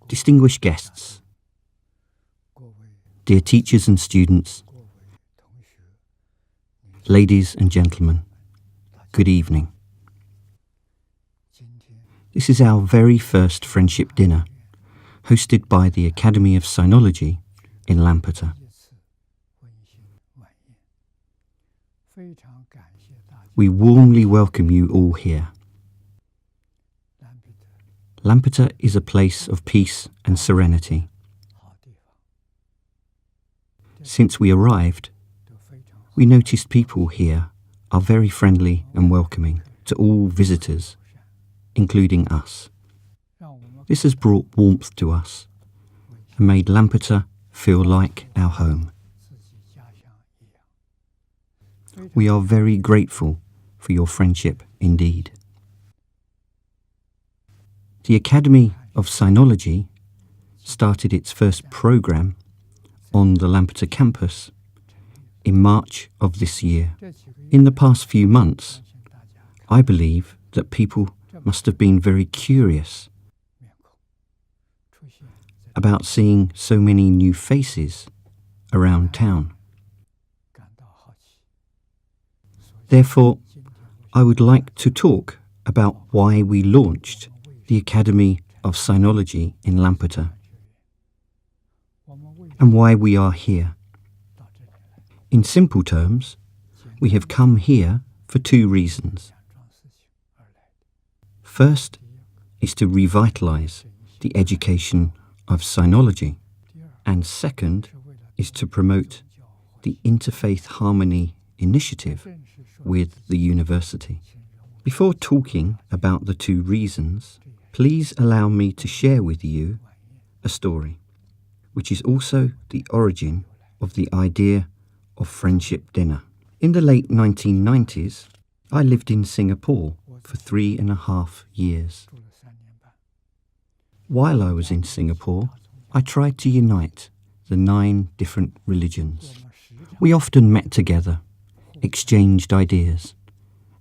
Distinguished guests, dear teachers and students, ladies and gentlemen, good evening. This is our very first friendship dinner, hosted by the Academy of Sinology in Lampeter. We warmly welcome you all here. Lampeter is a place of peace and serenity. Since we arrived, we noticed people here are very friendly and welcoming to all visitors, including us. This has brought warmth to us and made Lampeter feel like our home. We are very grateful for your friendship indeed. The Academy of Sinology started its first program on the Lampeter campus in March of this year. In the past few months, I believe that people must have been very curious about seeing so many new faces around town. Therefore, I would like to talk about why we launched the Academy of Sinology in Lampeter and why we are here. In simple terms, we have come here for two reasons. First is to revitalize the education of Sinology, and second is to promote the Interfaith Harmony initiative with the university. Before talking about the two reasons, please allow me to share with you a story, which is also the origin of the idea of friendship dinner. In the late 1990s, I lived in Singapore for 3.5 years. While I was in Singapore, I tried to unite the 9 different religions. We often met together, exchanged ideas,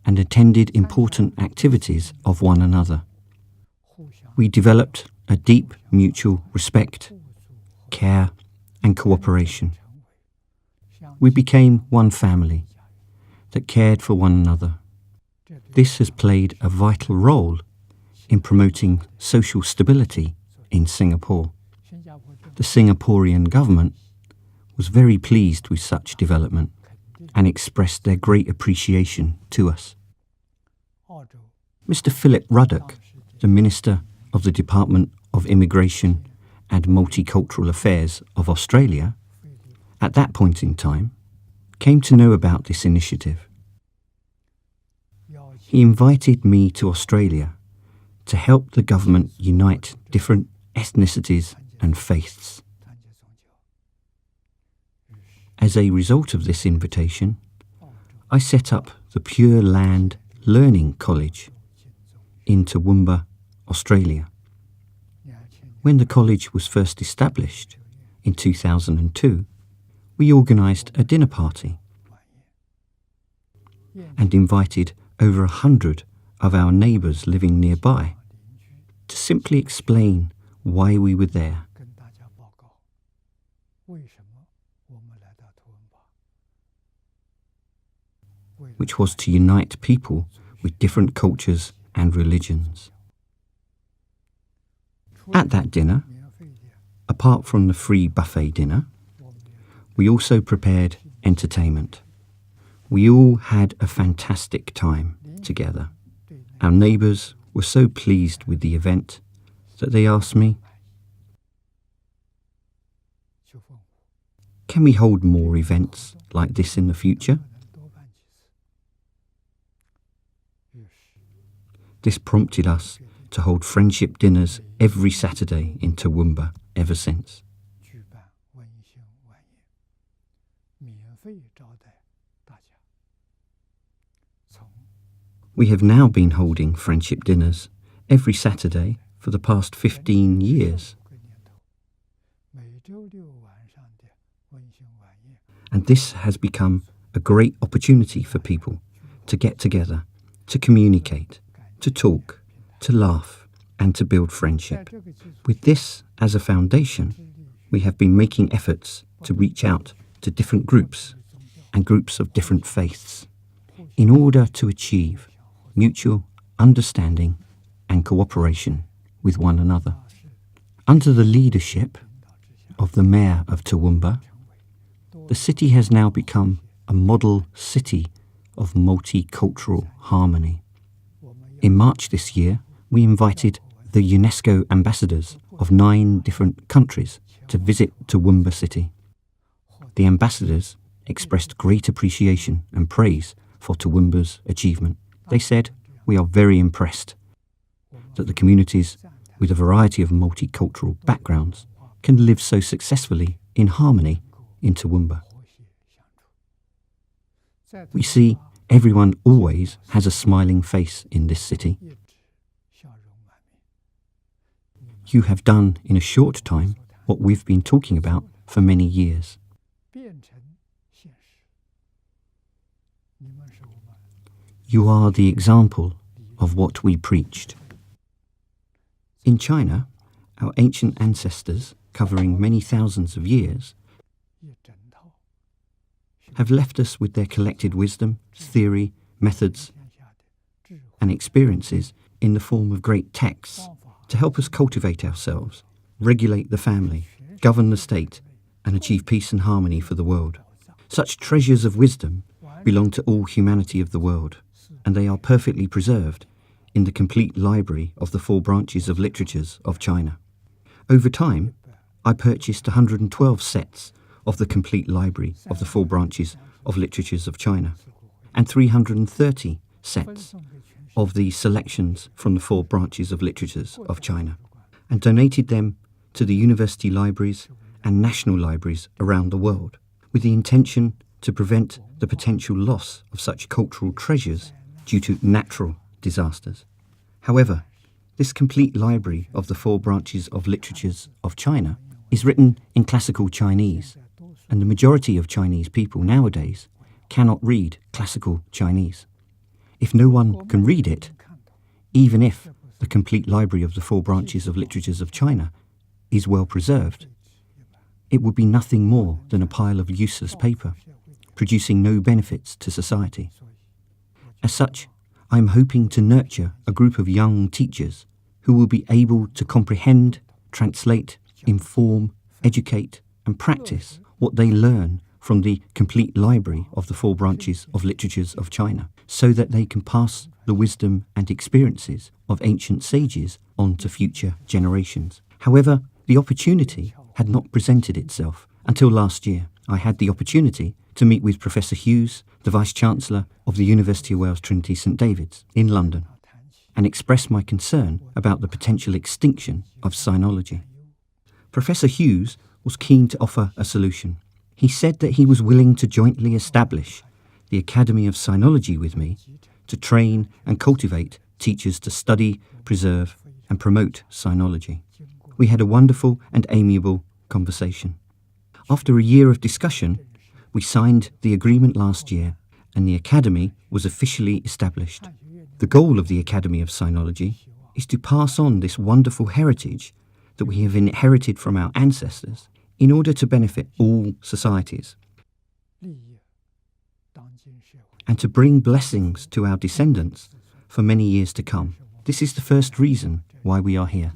and attended important activities of one another. We developed a deep mutual respect, care, and cooperation. We became one family that cared for one another. This has played a vital role in promoting social stability in Singapore. The Singaporean government was very pleased with such development and expressed their great appreciation to us. Mr. Philip Ruddock, the Minister of the Department of Immigration and Multicultural Affairs of Australia, at that point in time, came to know about this initiative. He invited me to Australia to help the government unite different ethnicities and faiths. As a result of this invitation, I set up the Pure Land Learning College in Toowoomba, Australia. When the college was first established in 2002, we organised a dinner party and invited over 100 of our neighbours living nearby to simply explain why we were there. Which was to unite people with different cultures and religions. At that dinner, apart from the free buffet dinner, we also prepared entertainment. We all had a fantastic time together. Our neighbours were so pleased with the event that they asked me, "Can we hold more events like this in the future?" This prompted us to hold friendship dinners every Saturday in Toowoomba ever since. We have now been holding friendship dinners every Saturday for the past 15 years. And this has become a great opportunity for people to get together, to communicate, to talk, to laugh, and to build friendship. With this as a foundation, we have been making efforts to reach out to different groups and groups of different faiths in order to achieve mutual understanding and cooperation with one another. Under the leadership of the Mayor of Toowoomba, the city has now become a model city of multicultural harmony. In March this year, we invited the UNESCO ambassadors of 9 different countries to visit Toowoomba City. The ambassadors expressed great appreciation and praise for Toowoomba's achievement. They said, "We are very impressed that the communities with a variety of multicultural backgrounds can live so successfully in harmony in Toowoomba. We see everyone always has a smiling face in this city. You have done in a short time what we've been talking about for many years. You are the example of what we preached." In China, our ancient ancestors, covering many thousands of years, have left us with their collected wisdom, theory, methods, and experiences in the form of great texts to help us cultivate ourselves, regulate the family, govern the state, and achieve peace and harmony for the world. Such treasures of wisdom belong to all humanity of the world, and they are perfectly preserved in the complete library of the 4 branches of literatures of China. Over time, I purchased 112 sets of the complete library of the 4 branches of literatures of China, and 330 sets of the selections from the 4 branches of literatures of China, and donated them to the university libraries and national libraries around the world, with the intention to prevent the potential loss of such cultural treasures due to natural disasters. However, this complete library of the 4 branches of literatures of China is written in classical Chinese, and the majority of Chinese people nowadays cannot read classical Chinese. If no one can read it, even if the complete library of the 4 branches of literatures of China is well preserved, it would be nothing more than a pile of useless paper, producing no benefits to society. As such, I am hoping to nurture a group of young teachers who will be able to comprehend, translate, inform, educate, and practice what they learn from the complete library of the 4 branches of literatures of China, so that they can pass the wisdom and experiences of ancient sages on to future generations. However, the opportunity had not presented itself until last year. I had the opportunity to meet with Professor Hughes, the Vice-Chancellor of the University of Wales Trinity St David's in London, and express my concern about the potential extinction of Sinology. Professor Hughes was keen to offer a solution. He said that he was willing to jointly establish the Academy of Sinology with me to train and cultivate teachers to study, preserve, and promote Sinology. We had a wonderful and amiable conversation. After a year of discussion, we signed the agreement last year, and the Academy was officially established. The goal of the Academy of Sinology is to pass on this wonderful heritage that we have inherited from our ancestors in order to benefit all societies, and to bring blessings to our descendants for many years to come. This is the first reason why we are here.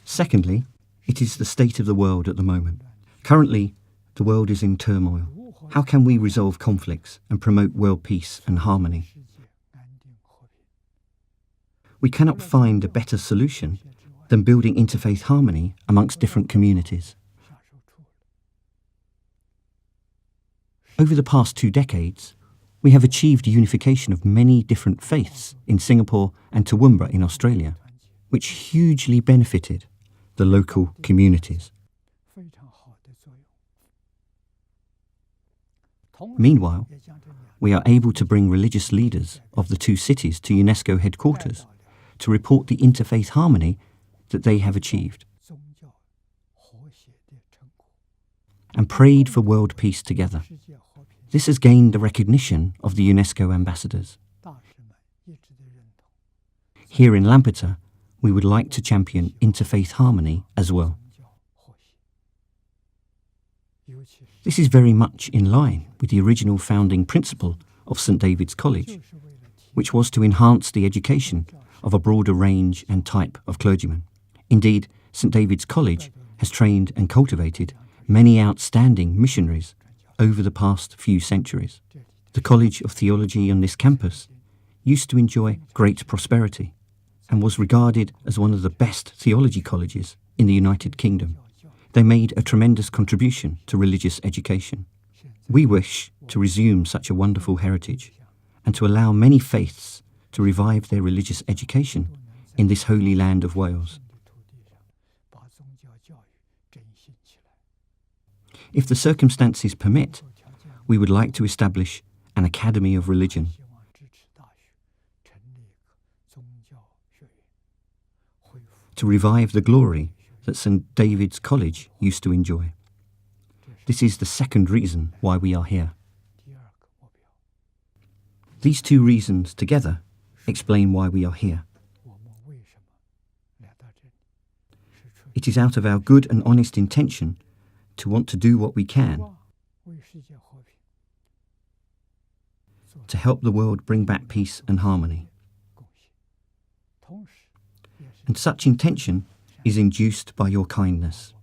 Secondly, it is the state of the world at the moment. Currently, the world is in turmoil. How can we resolve conflicts and promote world peace and harmony? We cannot find a better solution than building interfaith harmony amongst different communities. Over the past 2 decades, we have achieved unification of many different faiths in Singapore and Toowoomba in Australia, which hugely benefited the local communities. Meanwhile, we are able to bring religious leaders of the 2 cities to UNESCO headquarters to report the interfaith harmony that they have achieved, and prayed for world peace together. This has gained the recognition of the UNESCO ambassadors. Here in Lampeter, we would like to champion interfaith harmony as well. This is very much in line with the original founding principle of St. David's College, which was to enhance the education of a broader range and type of clergymen. Indeed, St. David's College has trained and cultivated many outstanding missionaries over the past few centuries. The College of Theology on this campus used to enjoy great prosperity and was regarded as one of the best theology colleges in the United Kingdom. They made a tremendous contribution to religious education. We wish to resume such a wonderful heritage and to allow many faiths to revive their religious education in this holy land of Wales. If the circumstances permit, we would like to establish an Academy of Religion. To revive the glory that St. David's College used to enjoy. This is the second reason why we are here. These two reasons together explain why we are here. It is out of our good and honest intention to want to do what we can to help the world bring back peace and harmony. And such intention is induced by your kindness.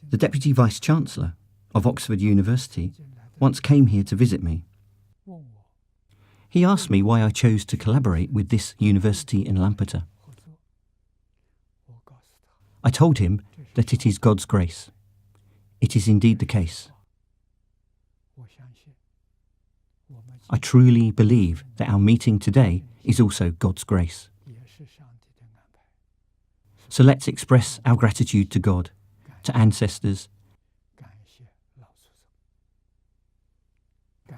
The Deputy Vice-Chancellor of Oxford University once came here to visit me. He asked me why I chose to collaborate with this university in Lampeter. I told him that it is God's grace. It is indeed the case. I truly believe that our meeting today is also God's grace. So let's express our gratitude to God, to ancestors,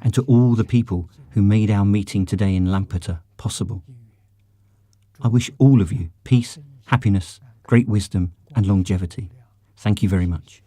and to all the people who made our meeting today in Lampeter possible. I wish all of you peace, happiness, great wisdom and longevity. Thank you very much.